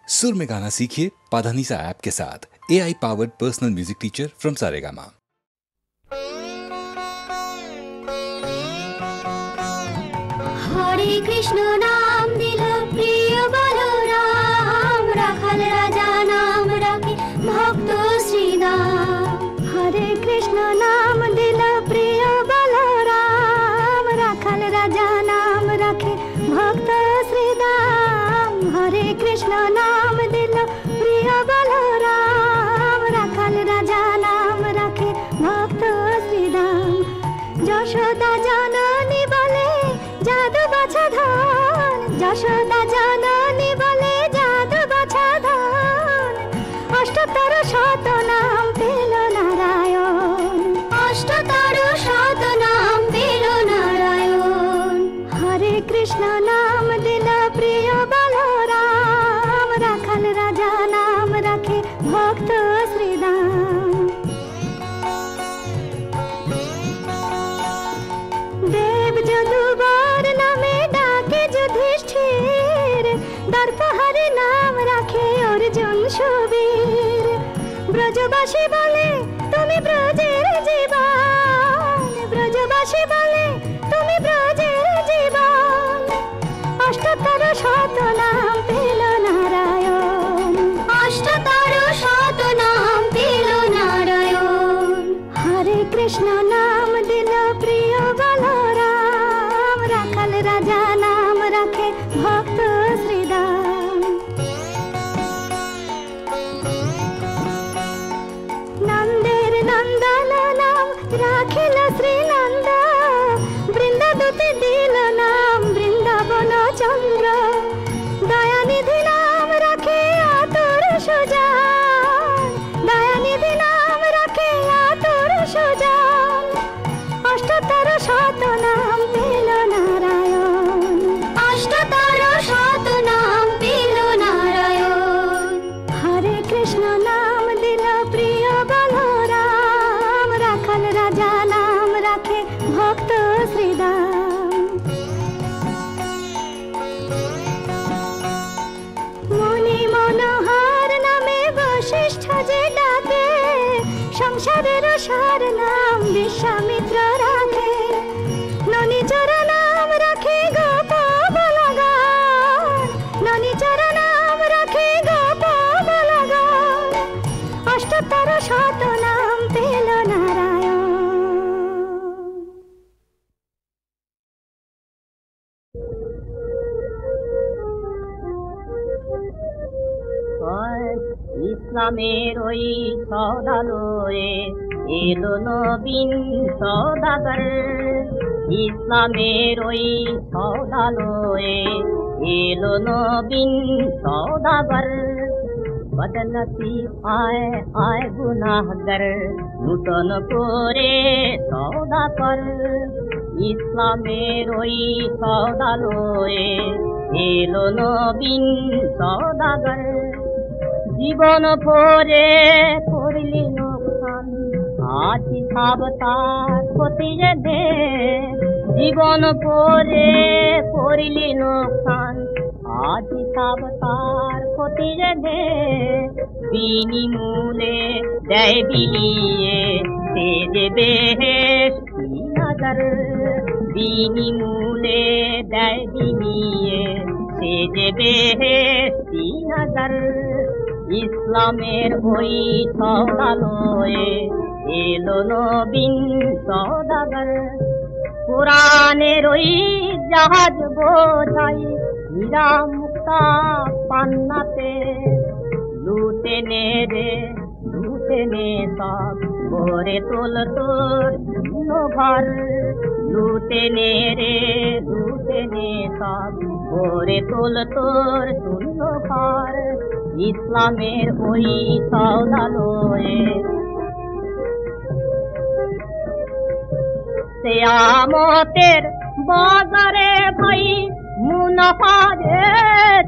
सुर में गाना सीखिए पाधानीसा ऐप के साथ। AI powered personal music teacher from Saregama. Hare Krishna नाम दिल प्रिय बलराम, राखल राजा नाम रखे भक्त श्रीदाम। हरे कृष्ण नाम दिल प्रिय बलराम, राखल राजा नाम रखे भक्त श्रीदाम। हरे कृष्ण नाम दिल प्रिय बलराम, राखल राजा नाम रखे भक्त श्रीदाम। যশোদা জননী বলে জাদু বাছা ধন, যশোদা জননী বলে জাদু বাছা ধন। অষ্টতর শত নাম পেল নারায়ণ, অষ্টতর শত নাম পেল নারায়ণ। হরে কৃষ্ণ নাম দিল প্রিয় বলরাম, রাখাল রাজা নাম রাখে ভক্ত শ্রীদাম। দেব যদুবর নামে ডাকে যুধিষ্ঠির, দর্পহরে নাম রাখে অর্জুন সুবীর। ব্রজবাসী বলে তুমি ব্রজের জীবন, ব্রজবাসী বলে তুমি ব্রজের জীবন। অষ্টতর শত নাম পেল নারায়ণ, অষ্টতর শত নাম পেল নারায়ণ। হরে কৃষ্ণ নাম দিল প্রিয় বলরাম, রাখাল রাজা নাম রাখে ভক্ত শ্রীদাম। নন্দের নন্দন নাম রাখিল শ্রীনন্দ, বৃন্দাদূতে দিল নাম বৃন্দাবন চন্দ্র। দয়ানিধি নাম রাখে আতুর সুজান, দয়ানিধি নাম রাখে আতুর সুজান। অষ্টতর শত নাম পেল নারায়ণ, অষ্টতর শত নাম পেল নারায়ণ। হরে কৃষ্ণ নাম দিল প্রিয় বলরাম, রাখাল রাজা নাম রাখে ভক্ত শ্রীদাম। মুনি মনোহর নামে বশিষ্ঠ যে ডাকে, সংসারের সার নাম বিশ্বামিত্র রাখে। ননিচর নাম রাখে গোপ বলগান, ননিচর নাম রাখে গোপ বলগান। অষ্টতর শত নাম পেল নারায়ণ। ইসলামের ওই সদালয়ে এলো নবীন সদাগর, ইসলামের ওই সদালয়ে এলো নবীন সদাগর। বদনসিব আয় আয় গুনাহগার, নূতন করে সওদা কর। ইসলামের ওই সদালয়ে এলো নবীন সদাগর। জীবন ভরে করলি নোকসান, আজ হিসাব তার খতিয়ে দে। জীবন ভরে করলি নোকসান, আজ হিসাব তার খতিয়ে দে। বিনিমূলে দেয় বিলিয়ে সে যে বেহেশতি নজর, বিনিমূলে দেয় বিলিয়ে সে যে বেহেশতি নজর। ইসলামের ওই সদালয়ে এলো নবীন সদাগর। কোরআনের ওই জাহাজ বোঝাই হীরা মুক্তা পান্নাতে। লুটে নে রে লুটে নে সব ভরে তোল তোর শূন্য ঘর। লুটে নে রে লুটে নে সব ভরে তোল তোর শূন্য ঘর। ইসলামের ওই সদালয়ে কিয়ামতের বাজারে ভাই মুনাফা দে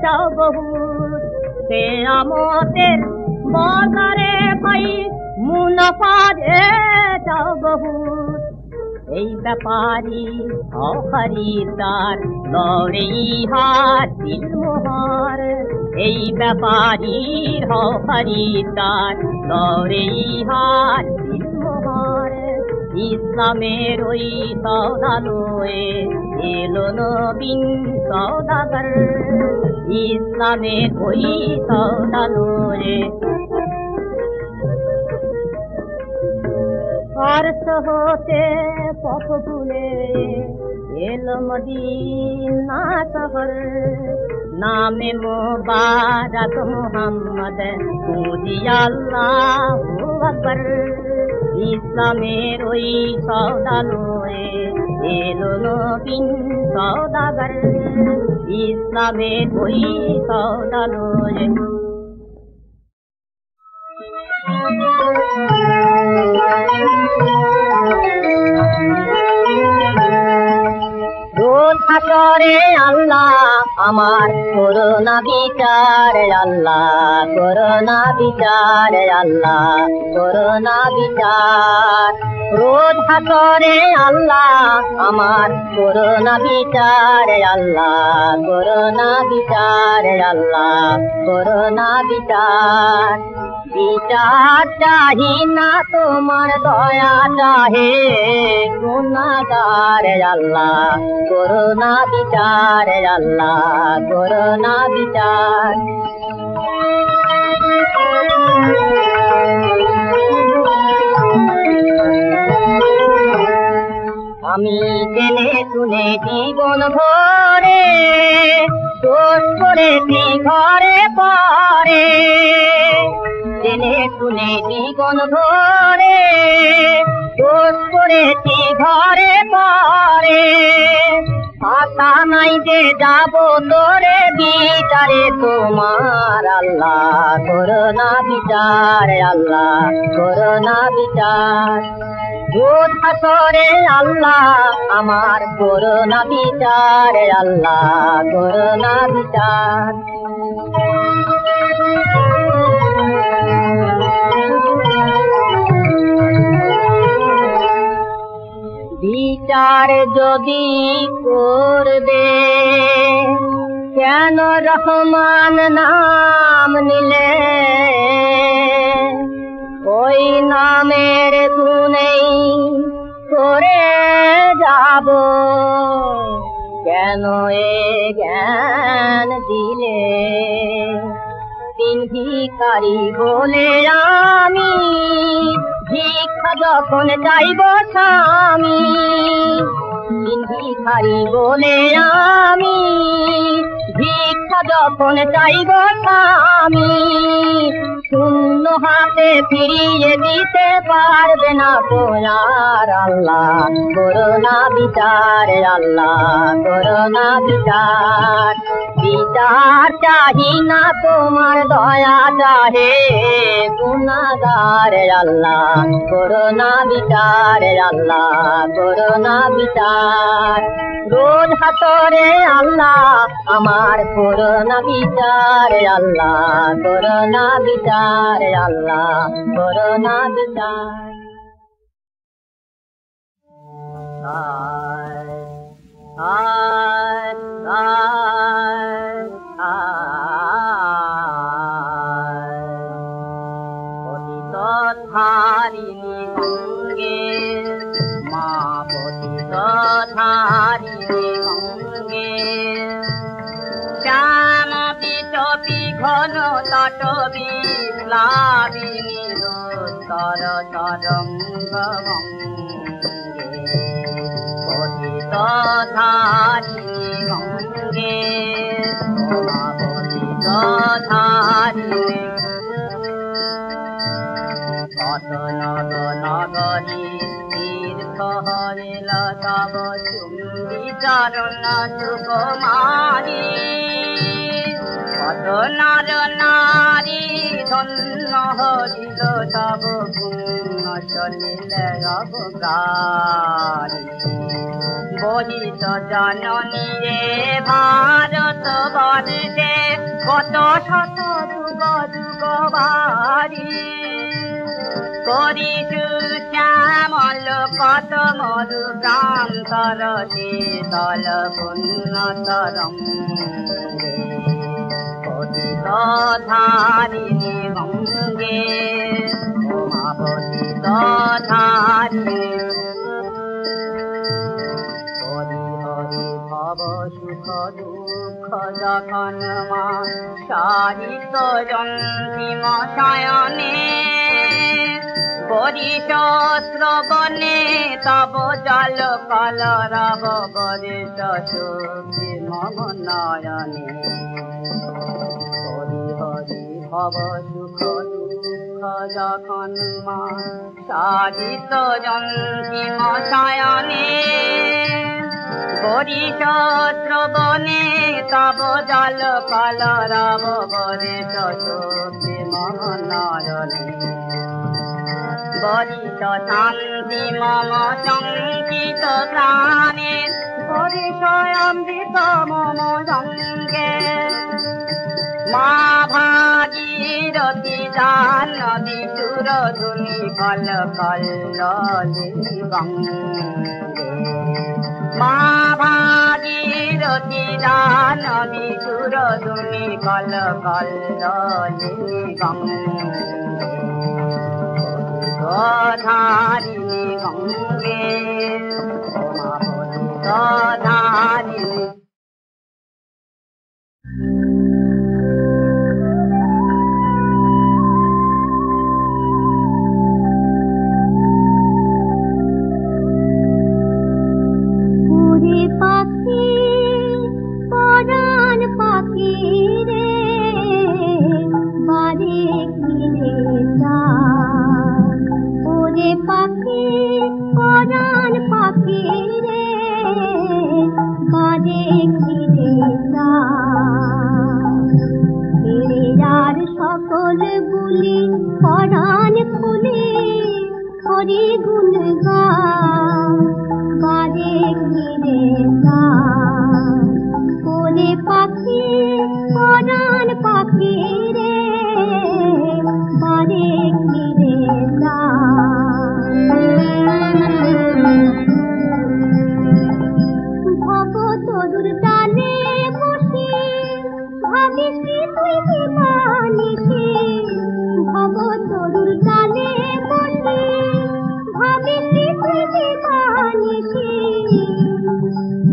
যাও বহুত। কিয়ামতের বাজারে ভাই মুনাফা দে যাও বহুত। এই ব্যাপারী খরিদ্দার লড়ে ইহার দিলমোহর এই ব্যাপারীর খরিদ্দার লড়ে ইহার দিলমোহর ইসলামের ওই সওদালয়ে এলো নবীন সওদাগর ইসলামের ওই সওদালয়ে ফারস হতে পথ ভুলে এলো মদিনা শহর নামে মুবারক মুহাম্মদ মুজি আল্লাহু আকবার ইসলামের ওই সওদালয়ে এলো নবীন সওদাগর ইসলামের ওই সওদালয়ে রোজ হাসরে আল্লাহ আমার করোনা বিচার আল্লাহ করোনা বিচার আল্লাহ করোনা বিচার রোজ হাসরে আল্লাহ আমার করোনা বিচার আল্লাহ করোনা বিচার আল্লাহ করোনা বিচার বিচার চাহি না তোমার দয়া চাহে গুনাহগার আল্লাহ করোনা বিচার আল্লাহ করোনা বিচার আমি জেনে শুনে জীবন ভরে দোষ করেছি ঘরে পরে জেনে শুনে জীবন ভরে দোষ করেছি ঘরে পরে আশা নাই যে যাব তোরে বিচারে তোমার আল্লাহ করোনা বিচার আল্লাহ করোনা বিচার রোজ হাসরে আল্লাহ আমার করোনা বিচার আল্লাহ করোনা বিচার বিচার যদি করবে কেন রহমান নাম নিলে ওই নামের গুণেই করে যাব কেন এ জ্ঞান দিলে তিন ভিখারি বলে আমি ভিক্ষা যখন চাইব স্বামী তিন ভিখারি বলে আমি ভিক্ষা যখন চাইব স্বামী শূন্য হাতে ফিরিয়ে দিতে পারবে না তোমার আল্লাহ করোনা বিচার আল্লাহ করোনা বিচার বিচার চাহি না তোমার দয়া চাহে গুনাহগার আল্লাহ করোনা বিচার আল্লাহ করোনা বিচার রোজ হাসরে আল্লাহ আমার করোনা বিচার আল্লাহ করোনা বিচার আল্লাহ করোনা বিচার ধারিণী গঙ্গে মা পতিত ধারিণী গঙ্গে শ্যাম বিটপি ঘন তটবি প্লাবিনী তর তরঙ্গ গঙ্গে পতিত ধারিণী গঙ্গে মা পতিত ধারিণী কত নগ নগরী তীর্থ হরিল তব চুম্বি চরণ সুকুমারী কত নর নারী ধন্য হরিল তব পুণ্য চলিল অবগারী বহিত জননী রে ভারত বর্ষে কত শত যুগ যুগ বাড়ি করিছু শ্যামল কত মধু প্রান্তর শীতল পুণ্য তরঙ্গে পতিত ধারিণী গঙ্গে উমা পতিত ধারিণী হরি হরি ভব সুখ দুঃখ যখন মা সারিত জন্তিম শয়নে বরিষ শ্রবণে তব জল কলরব বরিষ সুখী মম নয়নে হরি হরি ভব সুখ দুঃখ যখন মা সারিত জন্তিম শয়নে বরিষ শ্রবণে তব জল কলরব বরিষ সুখী মম নয়নে বরিষ শান্তি মম শঙ্কিত প্রাণে বরিষ অমৃত মম সঙ্গে মা ভাগীরথী জাহ্নবী সুরধুনী কল কল্লোলিনী গঙ্গে মা ভাগীরথী জাহ্নবী সুরধুনী কল কল্লোলিনী গঙ্গে ধারিণী গঙ্গে উমা পতিত ধারিণী উড়ে পাখি পরাণ পাখি রে বাড়ি ঘিরে যা ওরে পাখি পরাণ পাখি রে বাড়ি ঘিরে যা আর সকল বুলি পরাণ খুলে হরি গুণ গা বাড়ি ঘিরে যা ওরে পাখি পরাণ পাখি রে বাড়ি ঘিরে যা ভব তরুর ডালে বসে ভাবিস কি তুই দিবানিসে ভব তরুর ডালে বসে ভাবিস কি তুই দিবানিসে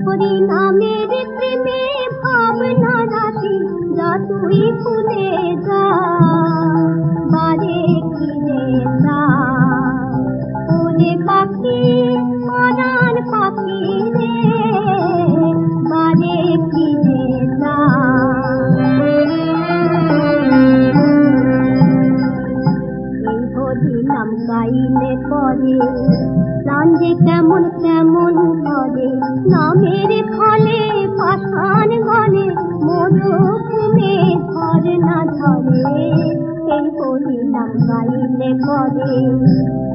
হরি নামের প্রেমে ভাবনা রাশি যা তুই ভুলে যা বাড়ি ঘিরে যা ওরে পাখি পরাণ পাখি রে বাড়ি ঘিরে যা এই হরি নাম গাইলে পরে প্রাণ যে কেমন কেমন করে নামের ফলে পাষাণ গলে মরুভূমে ধরে না ধরে এই হরি নাম গাইলে পরে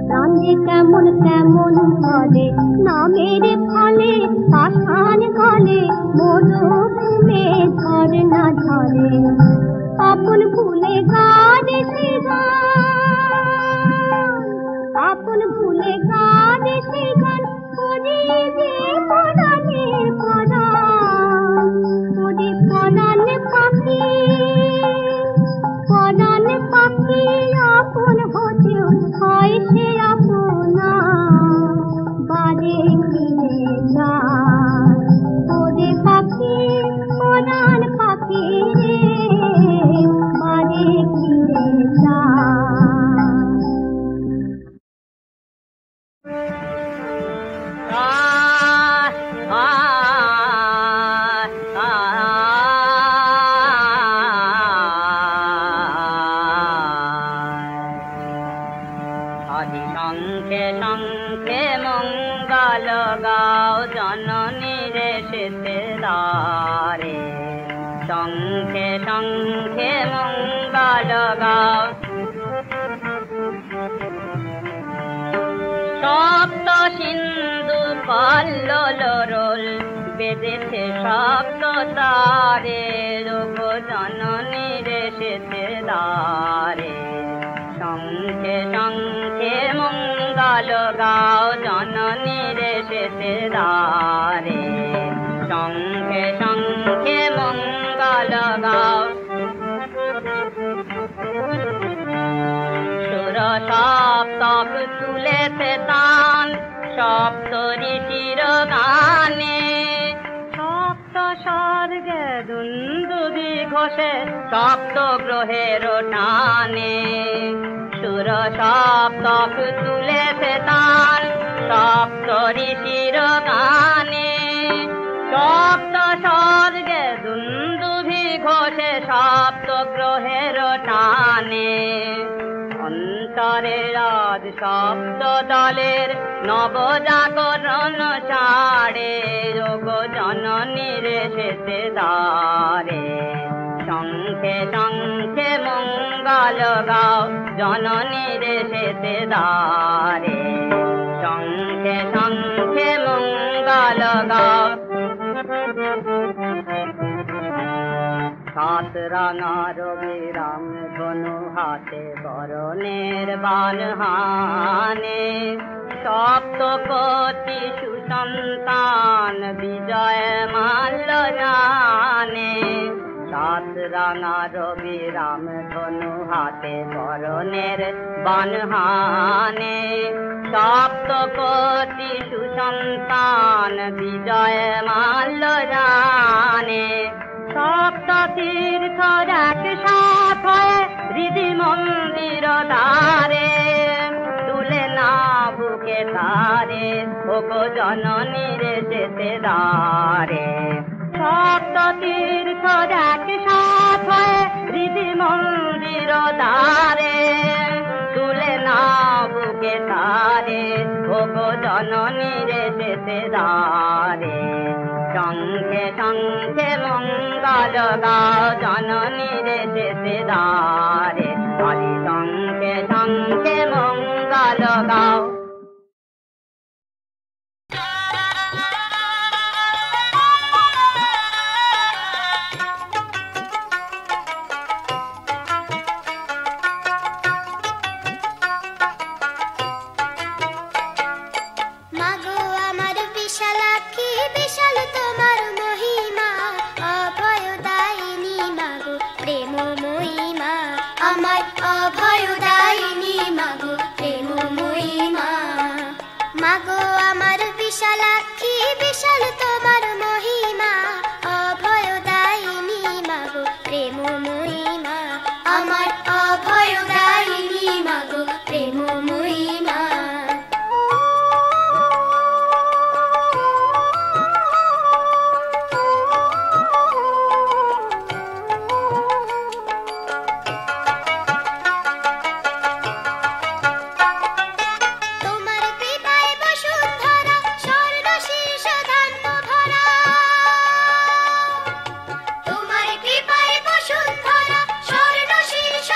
প্রাণ যে কেমন কেমন করে নামের ফলে পাষাণ গলে মরুভূমে ধরে না ধরে আপন ভুলে গানে সে গান আপন ভুলে গানে সে গান করি যে পরাণে পরাণ ওরে পরাণ পাখি পরাণ পাখি আপন হতেও হয় সে আপনা বাড়ি ঘিরে যা ওরে পাখি পরাণ পাখি রে বাড়ি ঘিরে যা হরি শঙ্খে শঙ্খে মঙ্গল গাও জননী রে সীতারে শঙ্খে শঙ্খে মঙ্গল গাও সপ্ত সিন্ধু কল্লোল বেদেছে সপ্ত তারে যোগ জননী রে সীতারে শঙ্খে শঙ্খে মঙ্গল গাও জননীর শেষে দ্বারে শঙ্খে শঙ্খে মঙ্গল গাও সুর সপ্তক তুলেছে তান সপ্ত ঋষির গানে সপ্ত স্বর্গে দুন্দুভি ঘোষে সপ্ত গ্রহের টানে সুর সপ্তক তুলেছে তান সপ্ত ঋষির গানে সপ্ত স্বর্গে দুন্দুভি ঘোষে সপ্ত গ্রহের টানে অন্তরে রাজ সপ্ত দলের নবজাগরণ ছাড়ে যোগ জননীর শেষে দ্বারে শঙ্খে শঙ্খে মঙ্গল গাও জননীর শেষে দ্বারে শঙ্খে শঙ্খে মঙ্গল গাও সাত রাঙার বিরাম ধনু হাতে বরণের বান হানে সপ্ত কোটি সুসন্তান বিজয় মাল্য জানে সাত রাঙার বিরাম ধনু হাতে বরণের বান হানে সপ্ত কোটি সুসন্তান বিজয় মাল্য জানে সপ্ত তীর্থ এক সাথ হয়ে হৃদি মন্দির দ্বারে তুলে না বুকে তারে ওগো জননীর শেষে দ্বারে সপ্ত তীর্থ এক সাথ হয়ে হৃদি মন্দির দ্বারে তুলে না বুকে তারে ওগো জননীর শেষে দ্বারে শঙ্খে শঙ্খে মঙ্গল গাও জননীর শেষে দ্বারে হরি শঙ্খে শঙ্খে মঙ্গল গাও তোমার কৃপায় বসুন্ধরা স্বর্ণ শীর্ষ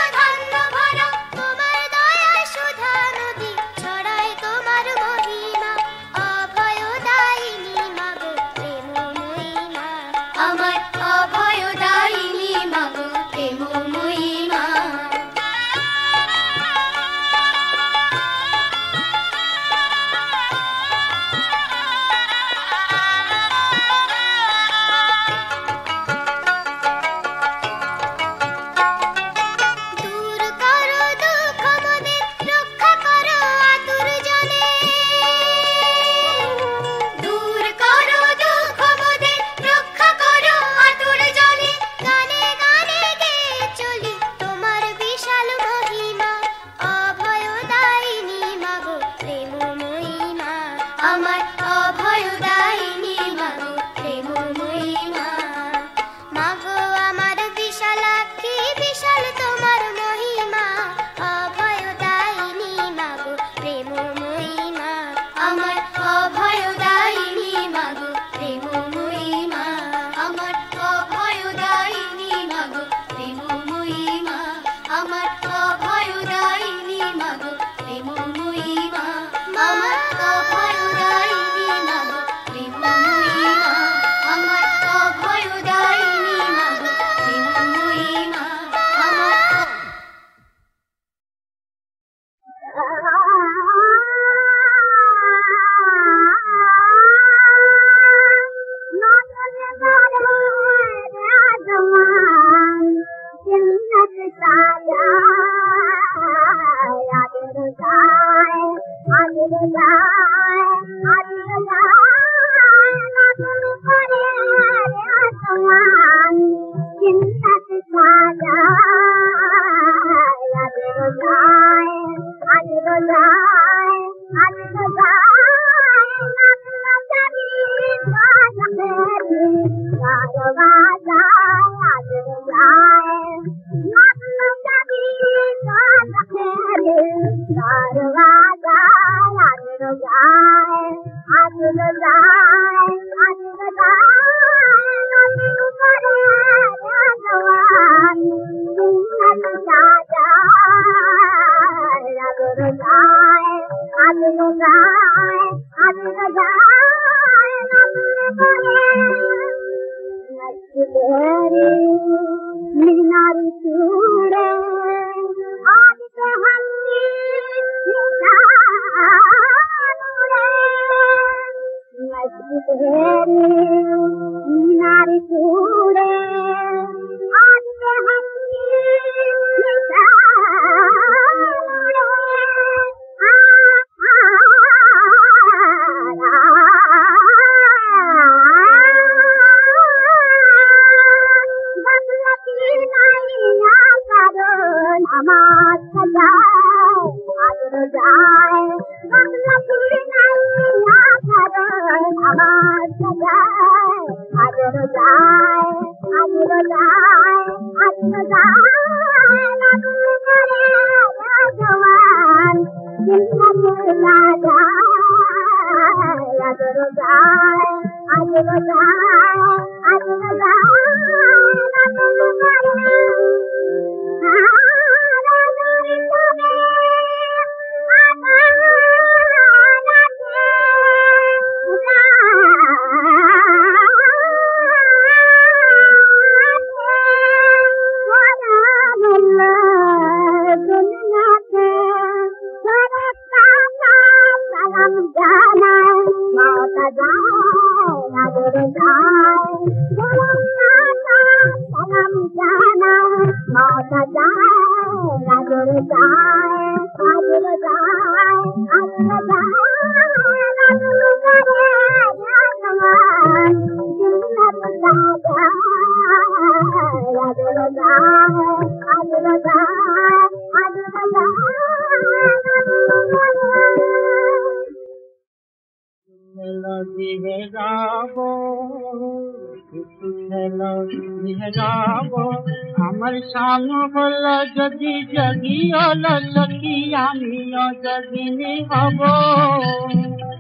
আমার সাম হল যদি জগি হল সখী আমিও জগিনী হব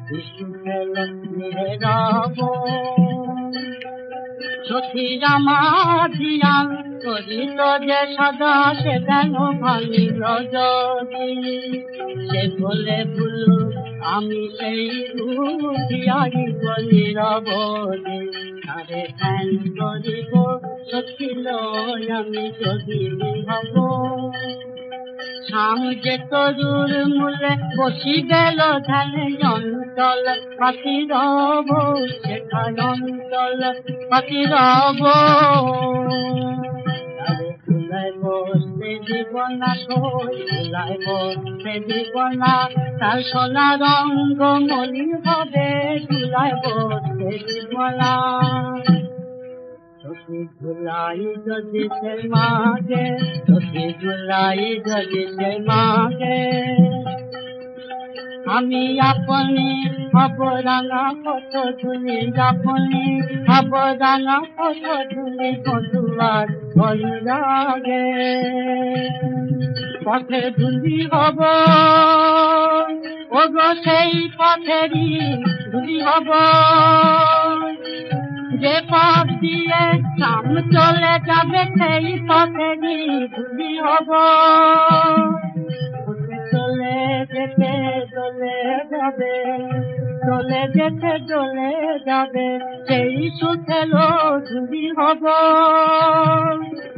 শিশু খেল মেহরাব সখী আমার ধিয়ান করিল যে সদা সে কেন ভাঙিল যদি সে বলে ভুল আমি সেই বুঝিয়াই বলি রবদি আরে ধ্যান করিব সখিল আমি যদি হব শাম যে তরুর মূলে বসি গেল ধ্যানে অঞ্চল পাতি রব সেখানে অঞ্চল পাতি রব বসতে দিব না খোলায় বসতে দিব না তার সোনা রঙ্গ মলিন হবে চুলায় বসতে দিব না সখী ঝুলাই যদি সে মাগে সখী ঝুলাই যদি সে মাগে আমি আপনি হব রাঙা কত ধুলি আপনি হব রাঙা কত ধুলি কতুয়ার বলরাগে পথে ধুলি হব ওগো সেই পথেরই ধুলি হব যে পথ দিয়ে সাম চলে যাবে সেই পথেরই ধুলি হব চলে যেতে চলে যাবে চলে যেতে চলে যাবে সেই সুখেলো ধুলি হব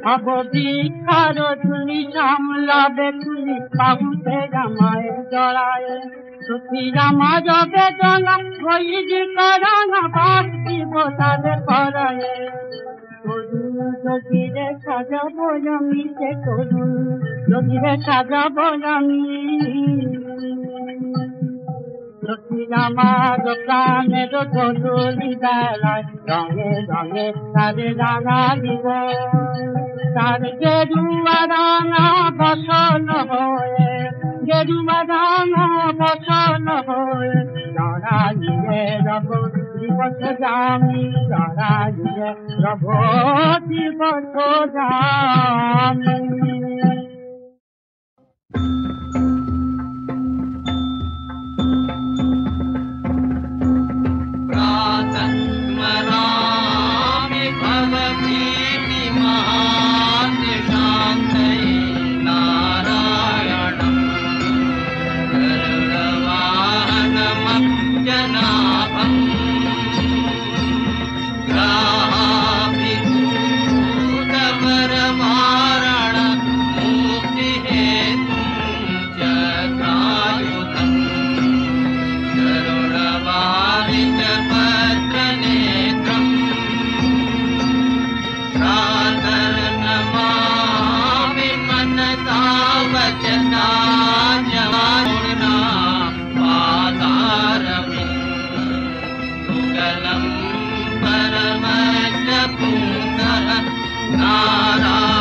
হব বিখার ধুলি সামলাবে তুলি বাবুতে জামায় জড়ায় সখী রামা যাবে জানা ওই যে করানা পাচ্ছিব তাদের করায় করুন যদি রে সাজাবো আমি সে করুন যদি রে সাজাবো আমি সখী আমার প্রাণের ধুলি বেলায় রঙে রঙে তারে রাঙা দিব তার গেরুয়া রাঙা বসন হয়ে গেরুয়া রাঙা বসন হয়ে জড়াইয়ে রব দিবস জামি জড়াইয়ে রব দিবস জামি Nara